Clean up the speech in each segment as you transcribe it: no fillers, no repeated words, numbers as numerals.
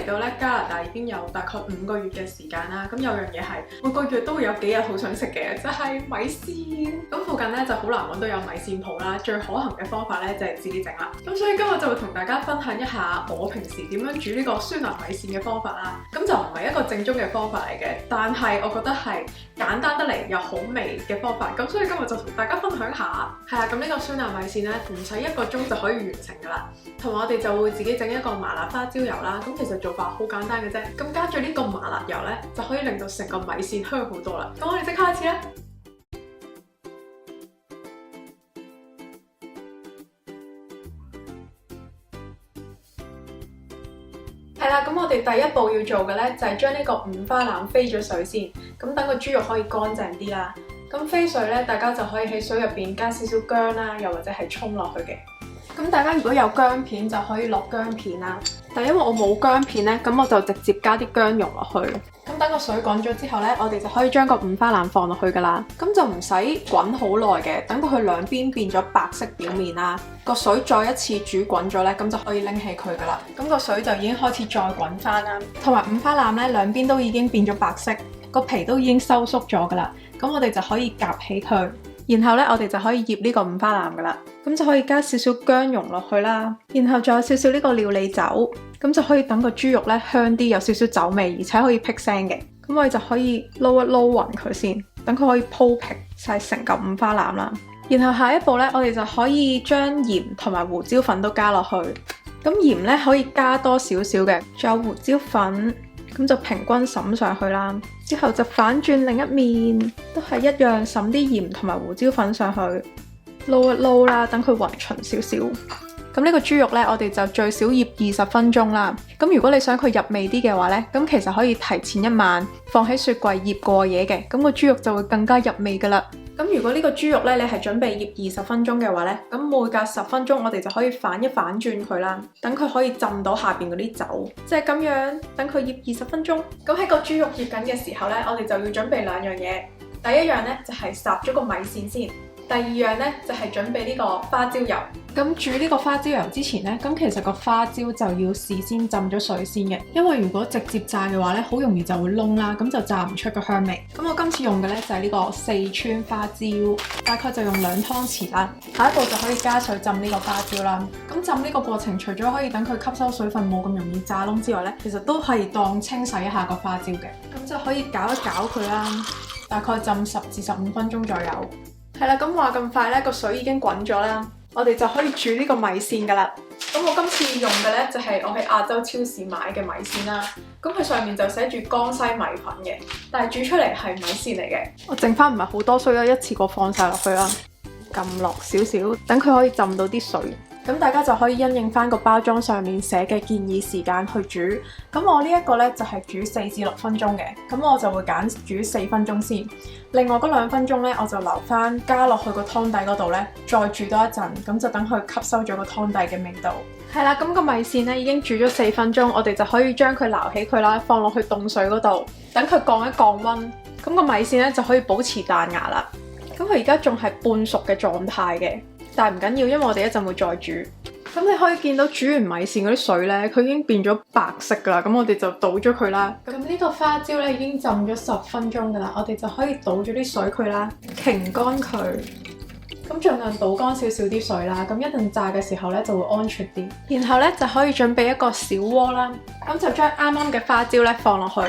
嚟到咧加拿大已經有大概5個月嘅時間啦，咁有樣嘢係每個月都會有幾日好想食嘅，就係米線。咁附近咧就好難揾到有米線鋪啦，最可行嘅方法咧就係自己整啦。咁所以今日就會同大家分享一下我平時點樣煮呢個酸辣米線嘅方法啦。咁就唔係一個正宗嘅方法嚟嘅，但係我覺得係簡單得嚟又好味嘅方法。咁所以今日就同大家分享下。係啦，咁呢個酸辣米線咧唔使1個鐘就可以完成㗎啦。同埋我哋就會自己整一個麻辣花椒油啦。咁其實做法好簡單嘅啫。咁加咗呢個麻辣油咧，就可以令到成個米線香好多啦。咁我哋即刻開始啦！係啦，咁我哋第一步要做嘅咧就係將呢個五花腩飛咗水先。咁等個豬肉可以乾淨啲啦。咁飛水咧，大家就可以喺水入邊加少少薑啦，又或者係葱落去嘅。咁大家如果有薑片就可以落薑片啦。但因為我冇薑片咧，咁我就直接加啲薑蓉落去。咁等個水滾咗之後咧，我哋就可以將個五花腩放落去噶啦。咁就唔使滾好耐嘅，等到佢兩邊變咗白色表面啦，個水再一次煮滾咗咧，咁就可以拎起佢噶啦。咁個水就已經開始再滾翻啦。同埋五花腩咧，兩邊都已經變咗白色，個皮都已經收縮咗噶啦。咁我哋就可以夾起佢，然後咧我哋就可以醃呢個五花腩噶啦。咁就可以加少少姜蓉落去啦，然後仲有少少呢個料理酒，咁就可以等個豬肉咧香啲，有少少酒味，而且可以辟腥嘅。咁我哋就可以撈一撈勻佢先，等佢可以鋪平晒成嚿五花腩啦。然後下一步咧，我哋就可以將鹽同埋胡椒粉都加落去。咁鹽咧可以加多少少嘅，仲有胡椒粉，咁就平均灑上去啦。之後就反轉另一面，都係一樣灑啲鹽同埋胡椒粉上去，撈一撈啦，等佢勻勻少少。咁呢個豬肉呢，我哋就最少醃20分鐘啦。咁如果你想佢入味啲嘅話呢，咁其實可以提前1晚放喺雪櫃醃過夜嘅，咁個豬肉就會更加入味噶啦。咁如果呢個豬肉呢，你係準備醃20分鐘嘅話呢，咁每隔10分鐘我哋就可以反一反轉佢啦，等佢可以浸到下邊嗰啲酒，即係咁樣等佢醃20分鐘。咁喺個豬肉醃緊嘅時候呢，我哋就要準備2樣嘢。第一樣呢，就係烚咗個米線先。第二樣呢，就係準備呢個花椒油。咁煮呢個花椒油之前呢，咁其實個花椒就要事先浸咗水先嘅，因為如果直接炸嘅話呢，好容易就會燶啦，咁就炸唔出個香味。咁我今次用嘅呢，就係呢個四川花椒，大概就用2湯匙啦。下一步就可以加水浸呢個花椒啦。咁浸呢個過程除咗可以等佢吸收水分冇咁容易炸燶之外呢，其實都係當清洗一下個花椒嘅。咁就可以攪一攪佢啦，大概浸10至15分鐘左右。係啦，咁話咁快呢，個水已經滾咗啦，我哋就可以煮呢個米線噶啦。咁我今次用嘅呢，就係我喺亞洲超市買嘅米線啦。咁佢上面就寫住江西米粉嘅，但係煮出嚟係米線嚟嘅。我剩翻唔係好多，所以一次過放晒落去啦，撳落少少，等佢可以浸到啲水。咁大家就可以因應翻個包裝上面寫嘅建議時間去煮。咁我呢一個呢，就係煮4至6分鐘嘅，咁我就會揀煮4分鐘先。另外嗰2分鐘呢，我就留翻加落去個湯底嗰度呢，再煮多一陣，咁就等佢吸收咗個湯底嘅味道。係啦，咁個米線呢已經煮咗4分鐘，我哋就可以將佢撈起佢啦，放落去凍水嗰度，等佢降一降溫。咁個米線呢就可以保持彈牙啦。咁佢而家仲係半熟嘅狀態嘅。但係唔緊要，因為我哋一陣會再煮。咁你可以見到煮完米線嗰啲水呢，佢已經變咗白色噶啦。咁我哋就倒咗佢啦。咁呢個花椒呢已經浸咗10分鐘噶啦，我哋就可以倒咗啲水佢啦，擎乾佢。咁盡量倒乾少少啲水啦。咁一陣炸嘅時候呢就會安全啲。然後呢就可以準備一個小鍋啦。咁就將啱啱嘅花椒呢放落去。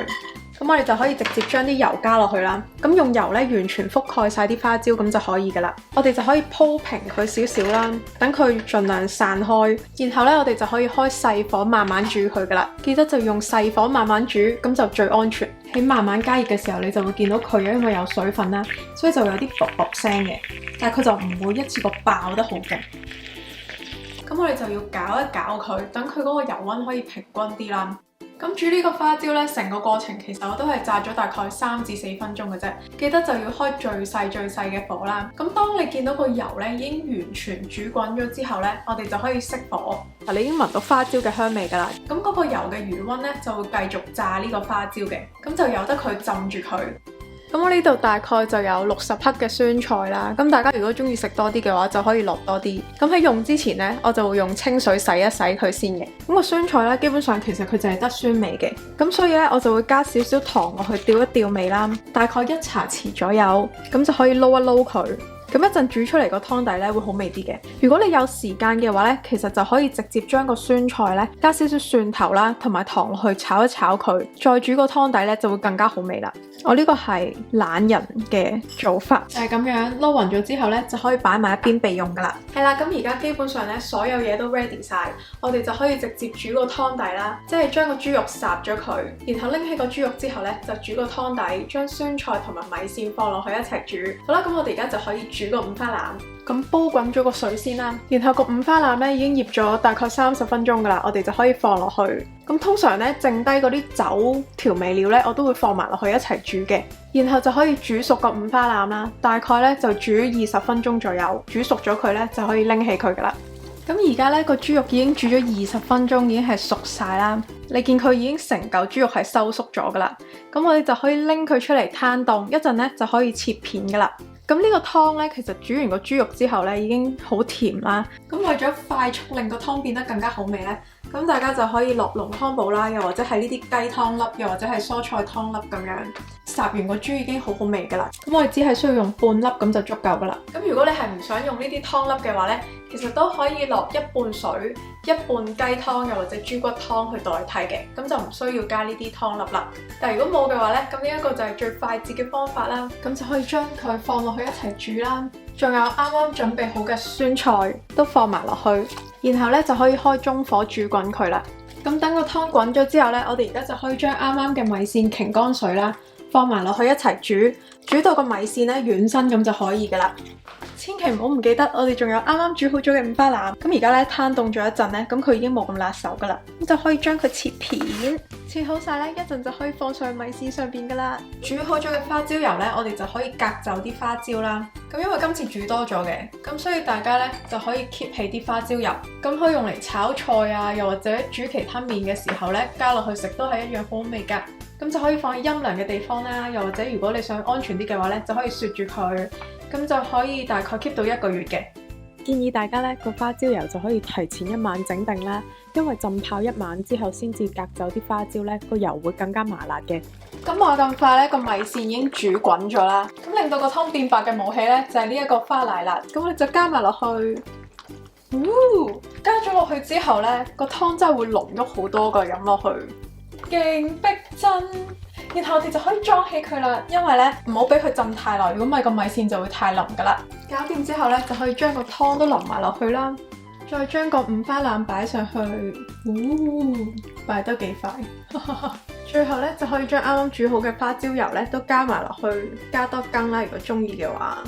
咁我哋就可以直接將啲油加落去啦。咁用油咧完全覆蓋晒啲花椒，咁就可以噶啦。我哋就可以鋪平佢少少啦，等佢盡量散開。然後咧我哋就可以開細火慢慢煮佢噶啦。記得就用細火慢慢煮，咁就最安全。喺慢慢加熱嘅時候，你就會見到佢因為有水分啦，所以就有啲啵啵聲嘅。但係佢就唔會一次過爆得好勁。咁我哋就要攪一攪佢，等佢嗰個油溫可以平均啲啦。咁煮呢個花椒呢，成個過程其實我都係炸咗大概3至4分鐘嘅啫。記得就要開最細嘅火啦。咁當你見到個油呢已經完全煮滾咗之後呢，我哋就可以熄火。嗱，你已經聞到花椒嘅香味㗎啦。咁嗰個油嘅餘溫呢，就會繼續炸呢個花椒嘅。咁就由得佢浸住佢。咁咁我呢度大概就有60克嘅酸菜啦。咁大家如果中意食多啲嘅話，就可以落多啲。咁喺用之前呢，我就會用清水洗一洗佢先嘅。咁個酸菜咧，基本上其實佢就係得酸味嘅。咁所以咧，我就會加少少糖落去調一調味啦，大概1茶匙左右，咁就可以撈一撈佢。咁一陣煮出嚟個湯底咧會好味啲嘅。如果你有時間嘅話咧，其實就可以直接將個酸菜咧加少少蒜頭啦，同埋糖落去炒一炒佢，再煮個湯底咧就會更加好味啦。我呢個係懶人嘅做法，就係咁樣撈勻咗之後咧就可以擺埋一邊備用噶啦。係啦，咁而家基本上咧所有嘢都 ready 晒，我哋就可以直接煮個湯底啦，即係將個豬肉烚咗佢，然後拎起個豬肉之後咧就煮個湯底，將酸菜同埋米線放落去一齊煮。好啦，咁我哋而家就可以煮個五花腩。咁煲滾咗個水先啦，然後個五花腩咧已經醃咗大概30分鐘噶啦，我哋就可以放落去。咁通常咧剩低嗰啲酒調味料咧，我都會放埋落去一齊煮嘅，然後就可以煮熟個五花腩啦。大概咧就煮20分鐘左右，煮熟咗佢咧就可以拎起佢噶啦。咁而家咧個豬肉已經煮咗20分鐘，已經係熟晒啦。你見佢已經成嚿豬肉係收縮咗噶啦。咁我哋就可以拎佢出嚟攤凍，一陣咧就可以切片噶啦。咁呢個湯咧，其實煮完個豬肉之後咧，已經好甜啦。咁為咗快速令個湯變得更加好味咧，咁大家就可以落濃湯寶啦，又或者係呢啲雞湯粒，又或者係蔬菜湯粒咁樣。烚完個豬已經好好味噶啦。咁我哋只係需要用半粒咁就足夠噶啦。咁如果你係唔想用呢啲湯粒嘅話咧，其實都可以落一半水、一半雞湯又或者豬骨湯去代替嘅，咁就唔需要加呢啲湯粒啦。但係如果冇嘅話咧，咁呢一個就係最快捷嘅方法啦。咁就可以將佢放落去一齊煮啦。仲有啱啱準備好嘅酸菜都放埋落去，然後咧就可以開中火煮滾佢啦。咁等個湯滾咗之後咧，我哋而家就可以將啱啱嘅米線擎乾水啦，放埋落去一齊煮，煮到個米線咧軟身咁就可以噶啦。千祈唔好唔記得，我哋仲有啱啱煮好咗嘅五花腩。咁而家咧攤凍咗一陣咧，咁佢已經冇咁辣手噶啦，咁就可以將佢切片，切好晒咧，一陣就可以放上米線上邊噶啦。煮好咗嘅花椒油咧，我哋就可以隔走啲花椒啦。咁因為今次煮多咗嘅，咁所以大家咧就可以 keep 起啲花椒油，咁可以用嚟炒菜啊，又或者煮其他麵嘅時候咧加落去食都係一樣好味噶。咁就可以放喺陰涼嘅地方啦，又或者如果你想安全啲嘅話咧，就可以雪住佢，咁就可以大概 keep 到1個月嘅。建議大家咧個花椒油就可以提前1晚整定啦，因為浸泡1晚之後先至隔走啲花椒咧，個油會更加麻辣嘅。咁話咁快咧，個米線已經煮滾咗啦，咁令到個湯變白嘅武器咧就係呢一個花奶辣，咁我哋就加埋落去。加咗落去之後咧，個湯真係會濃郁好多㗎，飲落去。勁逼真，然後我哋就可以裝起佢啦，因為咧唔好俾佢浸太耐，如果唔係個米線就會太腍噶啦。搞掂之後咧，就可以將個湯都淋埋落去啦，再將個五花腩擺上去，擺得幾快。最後咧就可以將啱啱煮好嘅花椒油咧都加埋落去，加多羹啦，如果中意嘅話。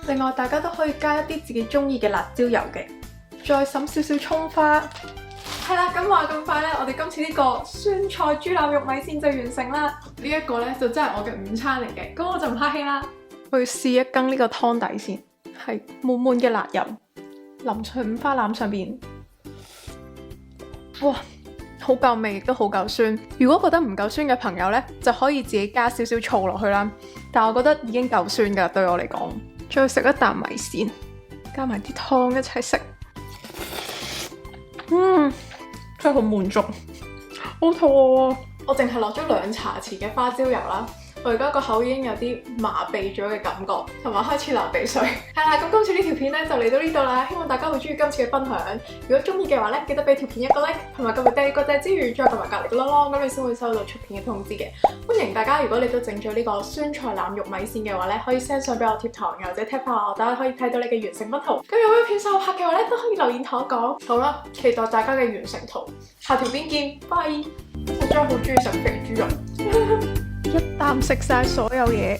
另外大家都可以加一啲自己中意嘅辣椒油嘅，再灑少少蔥花。係啦，咁話咁快咧，我哋今次呢個酸菜豬腩肉米線就完成啦。呢一個咧就真係我嘅午餐嚟嘅，咁我就唔客氣啦。我要試一羹呢個湯底先，係滿滿嘅辣油淋去五花腩上邊，哇，好夠味亦都好夠酸。如果覺得唔夠酸嘅朋友咧，就可以自己加少少醋落去啦。但我覺得已經夠酸噶，對我嚟講。再食一啖米線，加埋啲湯一齊食，真係好滿足，好肚餓啊！我淨係落咗2茶匙嘅花椒油啦，我而家個口已經有啲麻痹咗嘅感覺，同埋開始流鼻水。係啦，咁今次呢條片咧就嚟到呢度啦，希望大家會中意今次嘅分享。如果中意嘅話咧，記得俾條片一個 like， 同埋撳埋訂閱個掣之餘，再撳埋隔離個啷啷，咁你先會收到出片嘅通知嘅。歡迎大家，如果你都整咗呢個酸菜腩肉米線嘅話咧，可以 send 相俾我貼堂，又或者 tap 下我，大家可以睇到你嘅完成乜圖。咁有咩片想我拍嘅話咧，都可以留言同我講。好啦，期待大家嘅完成圖。下條片見，拜！我真係好中意食肥豬肉，一啖食晒所有嘢。